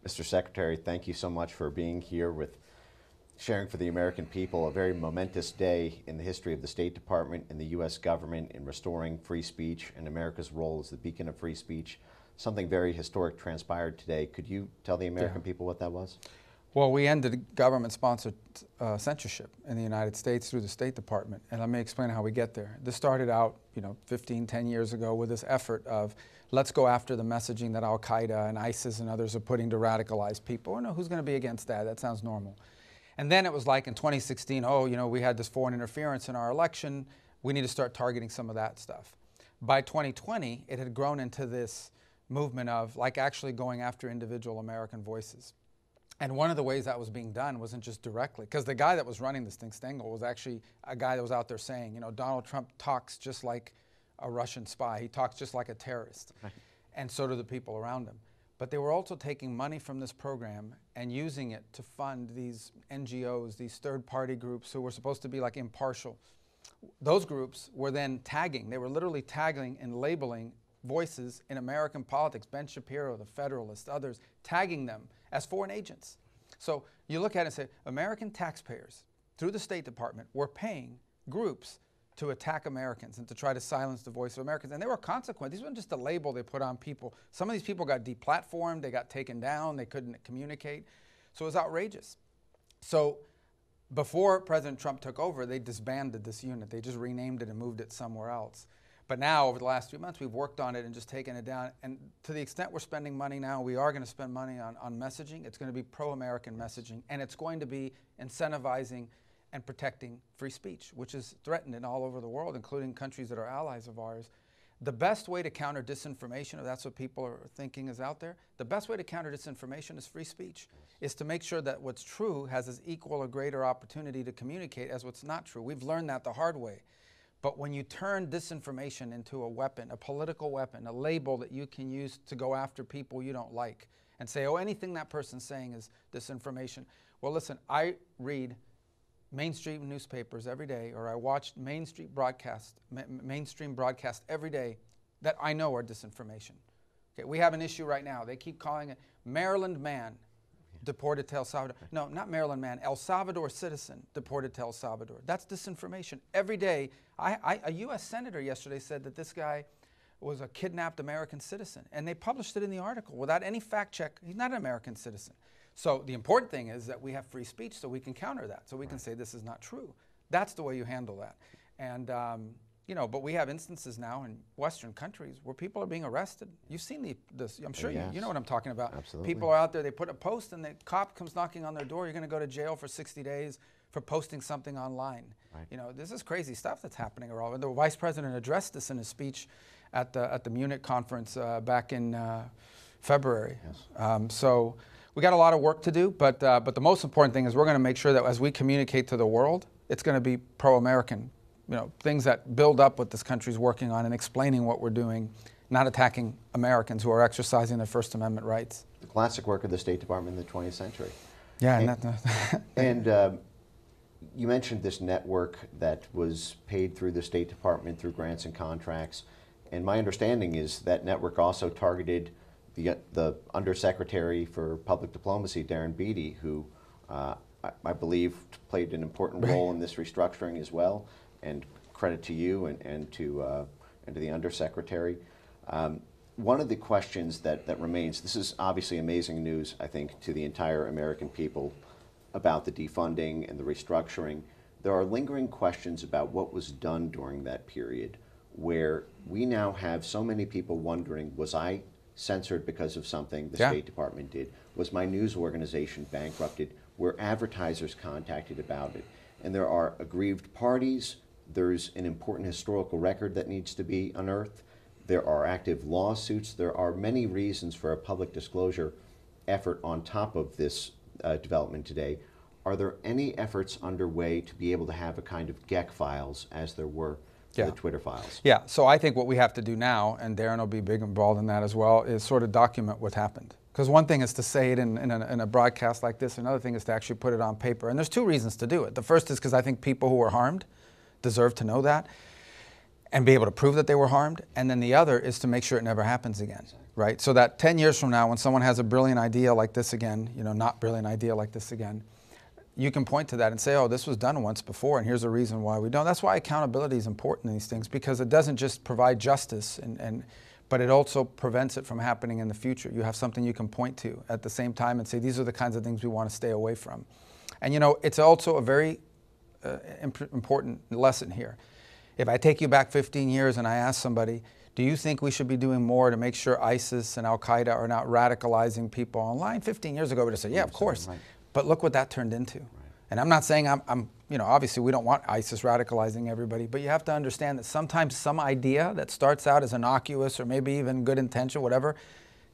Mr. Secretary, thank you so much for being here with sharing for the American people a very momentous day in the history of the State Department and the U.S. government in restoring free speech and America's role as the beacon of free speech. Something very historic transpired today. Could you tell the American people what that was? Well, we ended government-sponsored censorship in the United States through the State Department, and let me explain how we get there. This started out, 10 years ago with this effort of let's go after the messaging that Al-Qaeda and ISIS and others are putting to radicalize people. Who's going to be against that? That sounds normal. And then it was like in 2016, we had this foreign interference in our election. We need to start targeting some of that stuff. By 2020, it had grown into this movement of like actually going after individual American voices. And one of the ways that was being done wasn't just directly, because the guy that was running this thing, Stengel, was actually a guy that was out there saying, Donald Trump talks just like a Russian spy. He talks just like a terrorist. Right. And so do the people around him. But they were also taking money from this program and using it to fund these NGOs, these third-party groups who were supposed to be like impartial. Those groups were then tagging. They were literally tagging and labeling voices in American politics, Ben Shapiro, the Federalist, others, tagging them as foreign agents. So you look at it and say, American taxpayers, through the State Department, were paying groups to attack Americans and to try to silence the voice of Americans. And there were consequences. These weren't just a label they put on people. Some of these people got deplatformed, they got taken down, they couldn't communicate. So it was outrageous. So before President Trump took over, they disbanded this unit. They just renamed it and moved it somewhere else. But now, over the last few months, we've worked on it and just taken it down. And to the extent we're spending money now, we are going to spend money on messaging. It's going to be pro-American messaging, and it's going to be incentivizing and protecting free speech, which is threatened in all over the world, including countries that are allies of ours. The best way to counter disinformation, if that's what people are thinking is out there, the best way to counter disinformation is free speech, is to make sure that what's true has as equal or greater opportunity to communicate as what's not true. We've learned that the hard way. But when you turn disinformation into a weapon, a political weapon, a label that you can use to go after people you don't like and say, anything that person's saying is disinformation. Well, listen, I read mainstream newspapers every day, or I watch mainstream broadcast every day that I know are disinformation. Okay, we have an issue right now. They keep calling it Maryland man deported to El Salvador. No, not Maryland man, El Salvador citizen deported to El Salvador. That's disinformation. Every day, a U.S. senator yesterday said that this guy was a kidnapped American citizen, and they published it in the article without any fact check. He's not an American citizen. So the important thing is that we have free speech so we can counter that, so we can say this is not true. That's the way you handle that. And but we have instances now in Western countries where people are being arrested. You've seen this. I'm sure yes. you know what I'm talking about. Absolutely. People are out there, they put a post and the cop comes knocking on their door. You're going to go to jail for 60 days for posting something online. Right. This is crazy stuff that's happening around. The vice president addressed this in his speech at the Munich conference back in February. Yes. So we got a lot of work to do, but the most important thing is we're going to make sure that as we communicate to the world, it's going to be pro-American. Things that build up what this country's working on and explaining what we're doing, not attacking Americans who are exercising their First Amendment rights. The classic work of the State Department in the 20th century. Yeah, and you mentioned this network that was paid through the State Department through grants and contracts, and my understanding is that network also targeted the Undersecretary for Public Diplomacy, Darren Beattie, who I believe played an important role in this restructuring as well. And credit to you and to the Undersecretary. One of the questions that remains, this is obviously amazing news, I think, to the entire American people about the defunding and the restructuring. There are lingering questions about what was done during that period, where we now have so many people wondering, was I censored because of something the State Department did? Was my news organization bankrupted? Were advertisers contacted about it? And there are aggrieved parties. There's an important historical record that needs to be unearthed. There are active lawsuits. There are many reasons for a public disclosure effort on top of this development today. Are there any efforts underway to be able to have a kind of GEC files as there were for the Twitter files? Yeah, so I think what we have to do now, and Darren will be big involved in that as well, is sort of document what happened. Because one thing is to say it in a broadcast like this, another thing is to actually put it on paper. And there's two reasons to do it. The first is because I think people who were harmed deserve to know that and be able to prove that they were harmed. And then the other is to make sure it never happens again. right? So that 10 years from now, when someone has a brilliant idea like this again, not brilliant idea like this again, you can point to that and say, oh, this was done once before, and here's a reason why we don't. That's why accountability is important in these things, because it doesn't just provide justice, but it also prevents it from happening in the future. You have something you can point to at the same time and say, these are the kinds of things we want to stay away from. And it's also a very important lesson here. If I take you back 15 years and I ask somebody, do you think we should be doing more to make sure ISIS and Al-Qaeda are not radicalizing people online? 15 years ago, we would have said, yeah, of course. Right. But look what that turned into. Right. And I'm not saying obviously we don't want ISIS radicalizing everybody, but you have to understand that sometimes some idea that starts out as innocuous or maybe even good intention, whatever,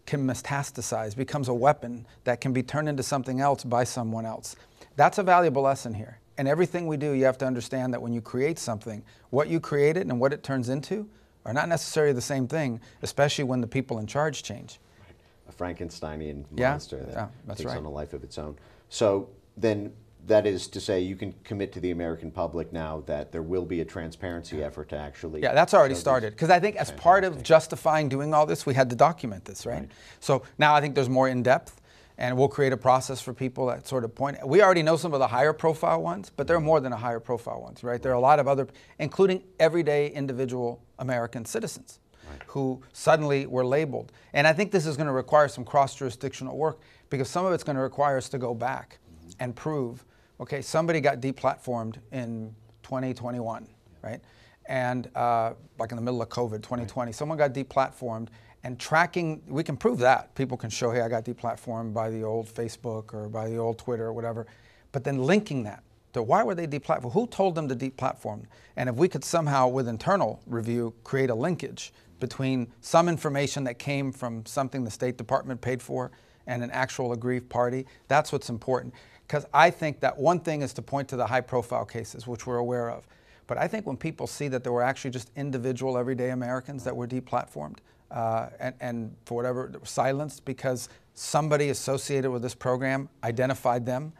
can metastasize, becomes a weapon that can be turned into something else by someone else. That's a valuable lesson here. And everything we do, you have to understand that when you create something, what you created and what it turns into are not necessarily the same thing, especially when the people in charge change. Right. A Frankensteinian monster that takes right. on a life of its own. So then that is to say you can commit to the American public now that there will be a transparency effort to actually... Yeah, that's already started. Because I think as part of justifying doing all this, we had to document this, right? So now I think there's more in-depth, and we'll create a process for people that sort of point. We already know some of the higher profile ones, but there are more than the higher profile ones, right? There are a lot of other, including everyday individual American citizens who suddenly were labeled. And I think this is going to require some cross-jurisdictional work, because some of it's going to require us to go back and prove, okay, somebody got deplatformed in 2021, right? And like in the middle of COVID, 2020, someone got deplatformed, and tracking, we can prove that. People can show, hey, I got deplatformed by the old Facebook or by the old Twitter or whatever. But then linking that to why were they deplatformed? Who told them to deplatform? And if we could somehow, with internal review, create a linkage between some information that came from something the State Department paid for and an actual aggrieved party, that's what's important. Because I think that one thing is to point to the high-profile cases, which we're aware of. But I think when people see that there were actually just individual, everyday Americans that were deplatformed, and for whatever, silenced because somebody associated with this program identified them,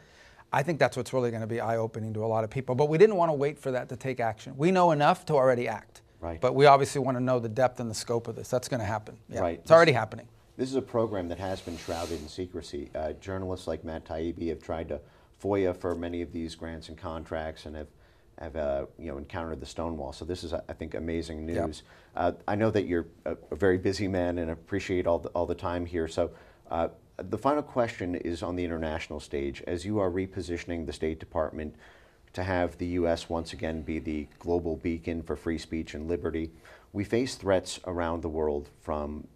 I think that's what's really going to be eye-opening to a lot of people. But we didn't want to wait for that to take action. We know enough to already act. Right. But we obviously want to know the depth and the scope of this. That's going to happen. Yeah. Right. It's already happening. This is a program that has been shrouded in secrecy. Journalists like Matt Taibbi have tried to FOIA for many of these grants and contracts and have encountered the Stonewall. So this is, I think, amazing news. Yep. I know that you're a very busy man and appreciate all the time here. So the final question is on the international stage. As you are repositioning the State Department to have the U.S. once again be the global beacon for free speech and liberty, we face threats around the world from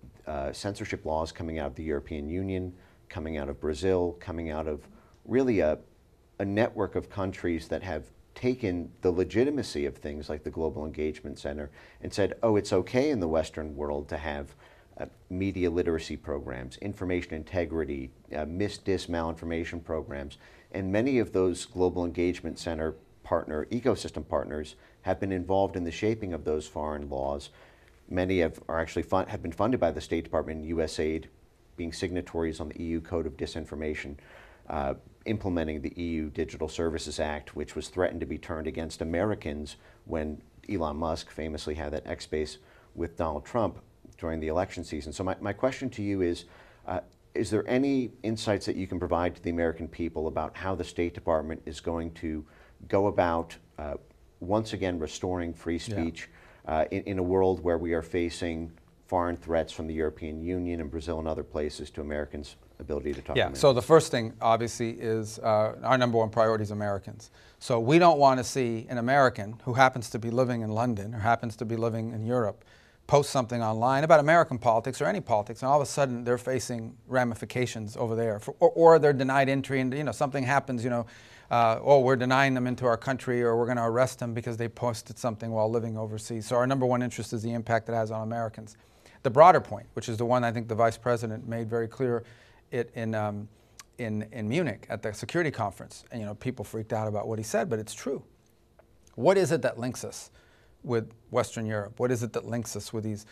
censorship laws coming out of the European Union, coming out of Brazil, coming out of really a network of countries that have taken the legitimacy of things like the Global Engagement Center and said, oh, it's okay in the Western world to have media literacy programs, information integrity, mis-dis malinformation programs. And many of those Global Engagement Center ecosystem partners have been involved in the shaping of those foreign laws. Many have been funded by the State Department and USAID, being signatories on the EU Code of Disinformation, implementing the EU Digital Services Act, which was threatened to be turned against Americans when Elon Musk famously had that X-Space with Donald Trump during the election season. So my question to you is there any insights that you can provide to the American people about how the State Department is going to go about once again restoring free speech in a world where we are facing foreign threats from the European Union and Brazil and other places to Americans' ability to talk to Americans? So the first thing, obviously, is our number one priority is Americans. So we don't want to see an American who happens to be living in London or happens to be living in Europe post something online about American politics or any politics, and all of a sudden they're facing ramifications over there, or they're denied entry, and something happens, we're denying them into our country, or we're going to arrest them because they posted something while living overseas. So our number one interest is the impact it has on Americans. The broader point, which is the one I think the Vice President made very clear in Munich at the security conference, and people freaked out about what he said, but it's true. What is it that links us with Western Europe? What is it that links us with these?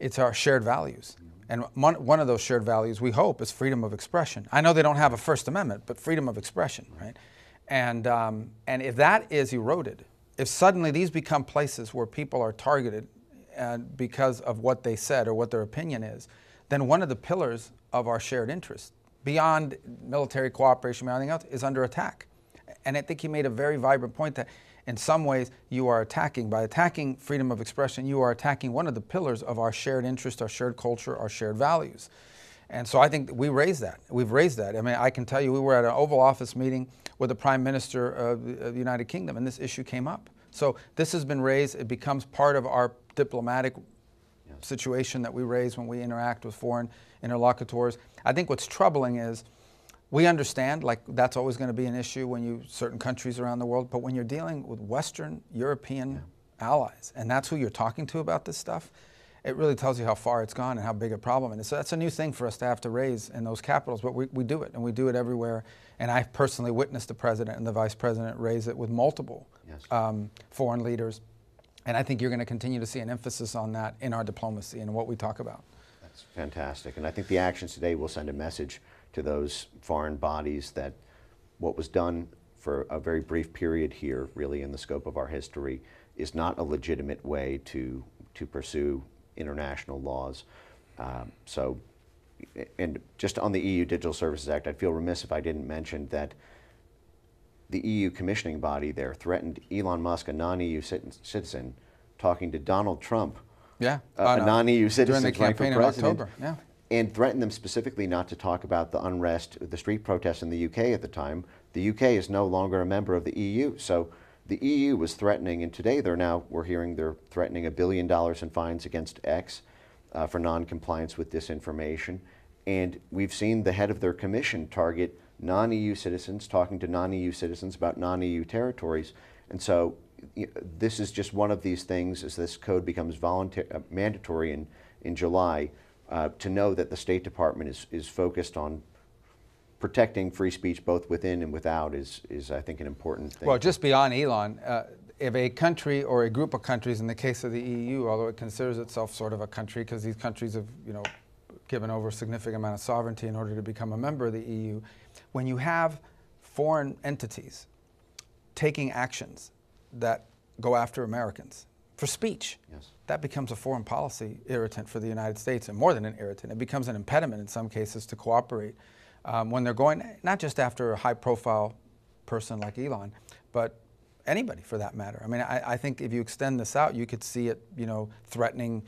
It's our shared values. And one of those shared values, we hope, is freedom of expression. I know they don't have a First Amendment, but freedom of expression, right? And if that is eroded, if suddenly these become places where people are targeted because of what they said or what their opinion is, then one of the pillars of our shared interest, beyond military cooperation, beyond anything else, is under attack. And I think he made a very vibrant point that in some ways you are attacking, by attacking freedom of expression, you are attacking one of the pillars of our shared interest, our shared culture, our shared values. And so I think we raised that. We've raised that. I mean, I can tell you we were at an Oval Office meeting with the Prime Minister of the United Kingdom, and this issue came up. So this has been raised. It becomes part of our diplomatic situation that we raise when we interact with foreign interlocutors. I think what's troubling is we understand, like, that's always going to be an issue when you, certain countries around the world, but when you're dealing with Western European allies, and that's who you're talking to about this stuff, it really tells you how far it's gone and how big a problem it is. So that's a new thing for us to have to raise in those capitals, but we do it, and we do it everywhere. And I personally witnessed the president and the vice president raise it with multiple foreign leaders. And I think you're going to continue to see an emphasis on that in our diplomacy and what we talk about. That's fantastic. And I think the actions today will send a message to those foreign bodies that what was done for a very brief period here, really in the scope of our history, is not a legitimate way to pursue international laws. And just on the EU Digital Services Act, I'd feel remiss if I didn't mention that the EU commissioning body there threatened Elon Musk, a non-EU citizen, talking to Donald Trump, a non-EU citizen during the campaign in October, and threatened them specifically not to talk about the unrest, the street protests in the UK at the time. The UK is no longer a member of the EU, so the EU was threatening, and today we're hearing they're threatening $1 billion in fines against X for non-compliance with disinformation. And we've seen the head of their commission target non-EU citizens talking to non-EU citizens about non-EU territories. And so this is just one of these things, as this code becomes mandatory in July, to know that the State Department is focused on protecting free speech both within and without is I think, an important thing. Well, just beyond Elon, if a country or a group of countries, in the case of the EU, although it considers itself sort of a country because these countries have, given over a significant amount of sovereignty in order to become a member of the EU, when you have foreign entities taking actions that go after Americans for speech, that becomes a foreign policy irritant for the United States, and more than an irritant, it becomes an impediment in some cases to cooperate when they're going not just after a high-profile person like Elon, but anybody for that matter. I mean, I think if you extend this out, you could see it, threatening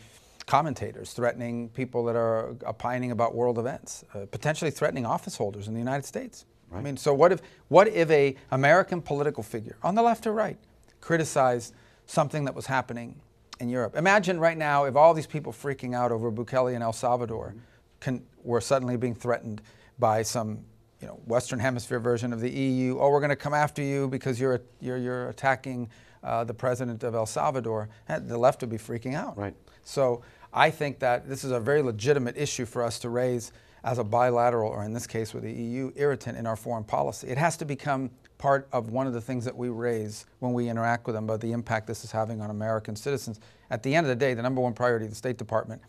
commentators, threatening people that are opining about world events, potentially threatening office holders in the United States. Right. I mean, so what if a American political figure, on the left or right, criticized something that was happening in Europe? Imagine right now if all these people freaking out over Bukele in El Salvador were suddenly being threatened by some Western Hemisphere version of the EU. Oh, we're going to come after you because you're attacking the president of El Salvador. The left would be freaking out. Right. So I think that this is a very legitimate issue for us to raise as a bilateral, or in this case with the EU, irritant in our foreign policy. It has to become part of one of the things that we raise when we interact with them about the impact this is having on American citizens. At the end of the day, the number one priority of the State Department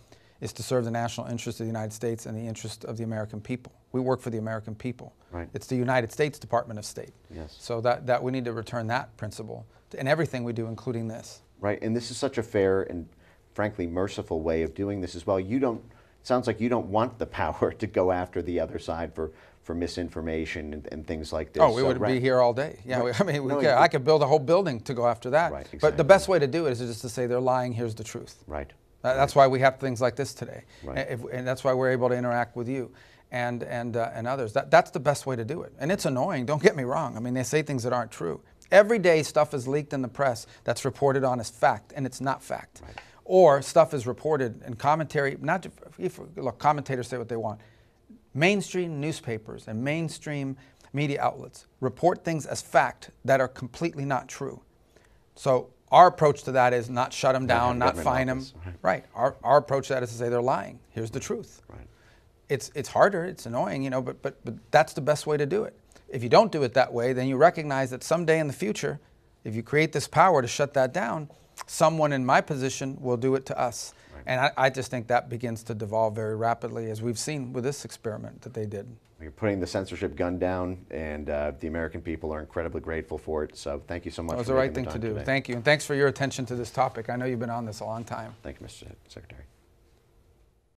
is to serve the national interest of the United States and the interest of the American people. We work for the American people. Right. It's the United States Department of State. Yes. So that we need to return that principle in everything we do, including this. Right, and this is such a fair and frankly merciful way of doing this as well. Sounds like you don't want the power to go after the other side for misinformation and things like this. Oh, we would be here all day. Yeah, right. I could build a whole building to go after that. Right, exactly. But the best way to do it is just to say they're lying, here's the truth. Right. That's why we have things like this today. Right. And that's why we're able to interact with you and others. That's the best way to do it. And it's annoying, don't get me wrong. I mean, they say things that aren't true. Every day stuff is leaked in the press that's reported on as fact, and it's not fact. Right. Or stuff is reported in commentary, look, commentators say what they want. Mainstream newspapers and mainstream media outlets report things as fact that are completely not true. So our approach to that is not shut them down, not fine them. Right. Our approach to that is to say they're lying. Here's the truth. Right. It's harder, it's annoying, but that's the best way to do it. If you don't do it that way, then you recognize that someday in the future, if you create this power to shut that down, someone in my position will do it to us. Right. And I just think that begins to devolve very rapidly, as we've seen with this experiment that they did. You're putting the censorship gun down, and the American people are incredibly grateful for it. So thank you so much. It was the right thing to do. Thank you. And thanks for your attention to this topic. I know you've been on this a long time. Thank you, Mr. Secretary.